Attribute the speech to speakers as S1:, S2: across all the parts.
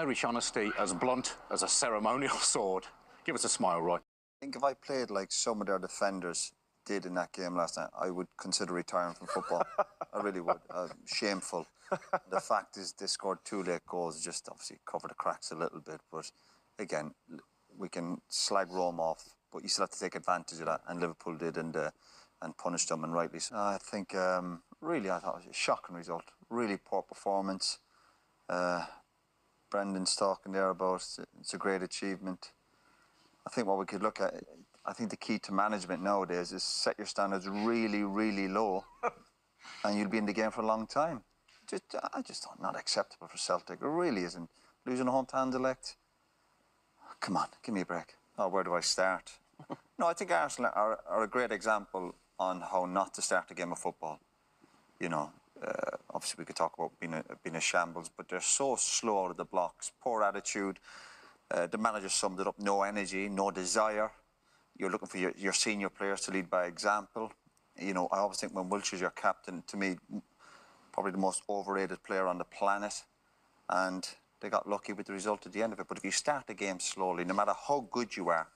S1: Irish honesty as blunt as a ceremonial sword. Give us a smile, Roy.
S2: I think if I played like some of their defenders did in that game last night, I would consider retiring from football. I really would. Shameful. The fact is they scored 2 late goals, just obviously cover the cracks a little bit. But again, we can slag Rome off, but you still have to take advantage of that. And Liverpool did and punished them, and rightly so. I think, really, I thought it was a shocking result. Really poor performance. Brendan's talking there about it's a great achievement. I think what we could look at, I think the key to management nowadays is set your standards really, really low and you'll be in the game for a long time. I just thought not acceptable for Celtic. It really isn't. Losing a home to Anderlecht. Come on, give me a break. Oh, where do I start? No, I think Arsenal are a great example on how not to start a game of football. You know, obviously we could talk about being a shambles, but they're so slow out of the blocks, poor attitude. The manager summed it up: no energy, no desire. You're looking for your senior players to lead by example. You know, I always think when Wilshere's your captain, to me, probably the most overrated player on the planet. And they got lucky with the result at the end of it. But if you start the game slowly, no matter how good you are,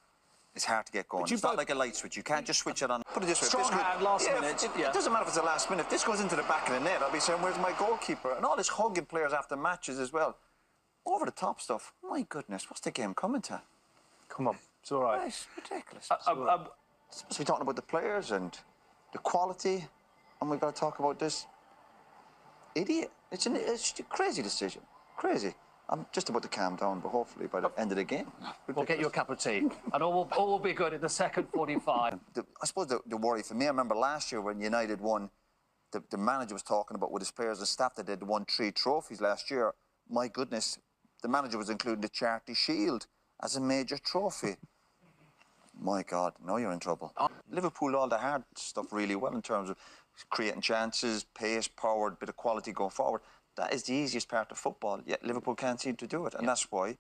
S2: it's hard to get going. It's not like a light switch. You can't just switch it on. Put it this way.
S3: Strong hand, last minute.
S2: It doesn't matter if it's the last minute. If this goes into the back of the net, I'll be saying, where's my goalkeeper? And all this hugging players after matches as well. Over the top stuff. My goodness, what's the game coming to?
S3: Come on, it's all right.
S2: It's ridiculous. Supposed to be talking about the players and the quality, and we've got to talk about this idiot. It's a crazy decision. Crazy. I'm just about to calm down, but hopefully by the end of the game...
S3: We'll get you a cup of tea, and all will be good in the second 45.
S2: I suppose the worry for me, I remember last year when United won, the manager was talking about with his players and staff that they'd won 3 trophies last year. My goodness, the manager was including the Charity Shield as a major trophy. My God, now you're in trouble. Liverpool, all the hard stuff really well in terms of creating chances, pace, power, bit of quality going forward. That is the easiest part of football, yet Liverpool can't seem to do it, and that's why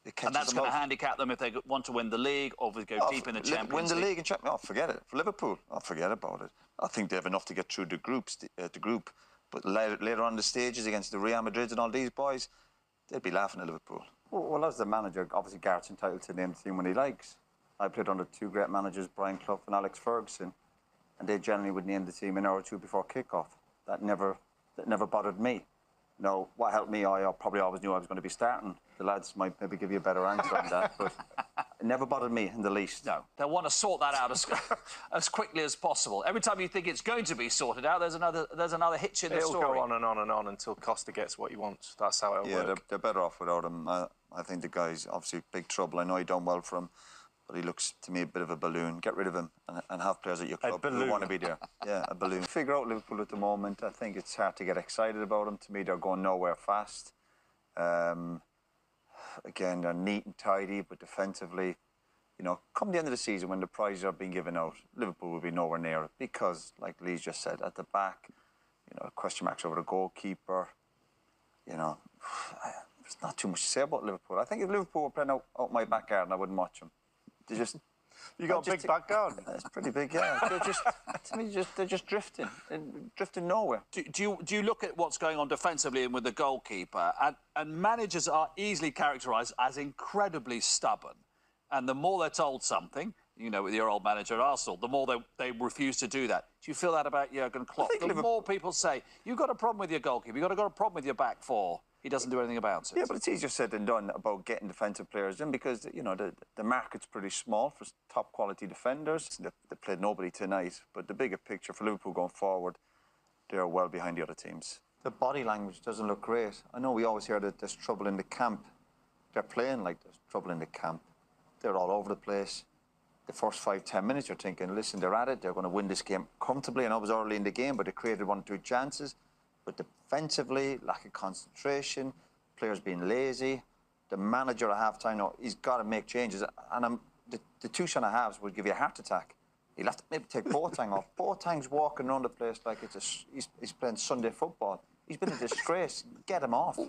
S2: it catches them.
S3: And that's going to handicap them if they want to win the league or if they go deep in the Champions League.
S2: Win the league and Champions League, forget it. For Liverpool, forget about it. I think they have enough to get through the group, but later on the stages against the Real Madrid and all these boys, they'd be laughing at Liverpool. Well, as the manager, obviously Garrett's entitled to name the team when he likes. I played under 2 great managers, Brian Clough and Alex Ferguson, and they generally would name the team an hour or 2 before kick-off. That never bothered me. No, what helped me, I probably always knew I was going to be starting. The lads might maybe give you a better answer on that, but it never bothered me in the least.
S3: No, they'll want to sort that out as quickly as possible. Every time you think it's going to be sorted out, there's another hitch in the story.
S4: It'll go on and on and on until Costa gets what he wants. That's how it'll work.
S2: Yeah, they're better off without him. I think the guy's obviously big trouble. I know he done well for him, but he looks to me a bit of a balloon. Get rid of him and have players at your club who want to be there. Yeah, a balloon. Figure out Liverpool at the moment. I think it's hard to get excited about them. To me, they're going nowhere fast. Again, they're neat and tidy, but defensively, you know, come the end of the season when the prizes are being given out, Liverpool will be nowhere near it because, like Lee just said, at the back, you know, question marks over the goalkeeper. You know, there's not too much to say about Liverpool. I think if Liverpool were playing out my back garden, I wouldn't watch them.
S4: You got a big back garden.
S2: It's pretty big, yeah. They're just, to me, they're just drifting nowhere.
S3: Do you look at what's going on defensively and with the goalkeeper, and managers are easily characterised as incredibly stubborn, and the more they're told something, you know, with your old manager at Arsenal, the more they refuse to do that. Do you feel that about Jurgen Klopp? The more people say, you've got a problem with your goalkeeper, you've got a problem with your back four, he doesn't do anything about it.
S2: Yeah, but it's easier said than done about getting defensive players in because, you know, the market's pretty small for top quality defenders. They played nobody tonight, but the bigger picture for Liverpool going forward, they're well behind the other teams. The body language doesn't look great. I know we always hear that there's trouble in the camp. They're playing like there's trouble in the camp. They're all over the place. The first 5-10 minutes, you're thinking, listen, they're at it. They're going to win this game comfortably. And I was early in the game, but they created 1 or 2 chances. But defensively, lack of concentration, players being lazy. The manager at half-time, no, he's got to make changes. And the 2 centre-halves would give you a heart attack. He'll have to maybe take Boateng off. Boateng's walking around the place like he's playing Sunday football. He's been a disgrace. Get him off.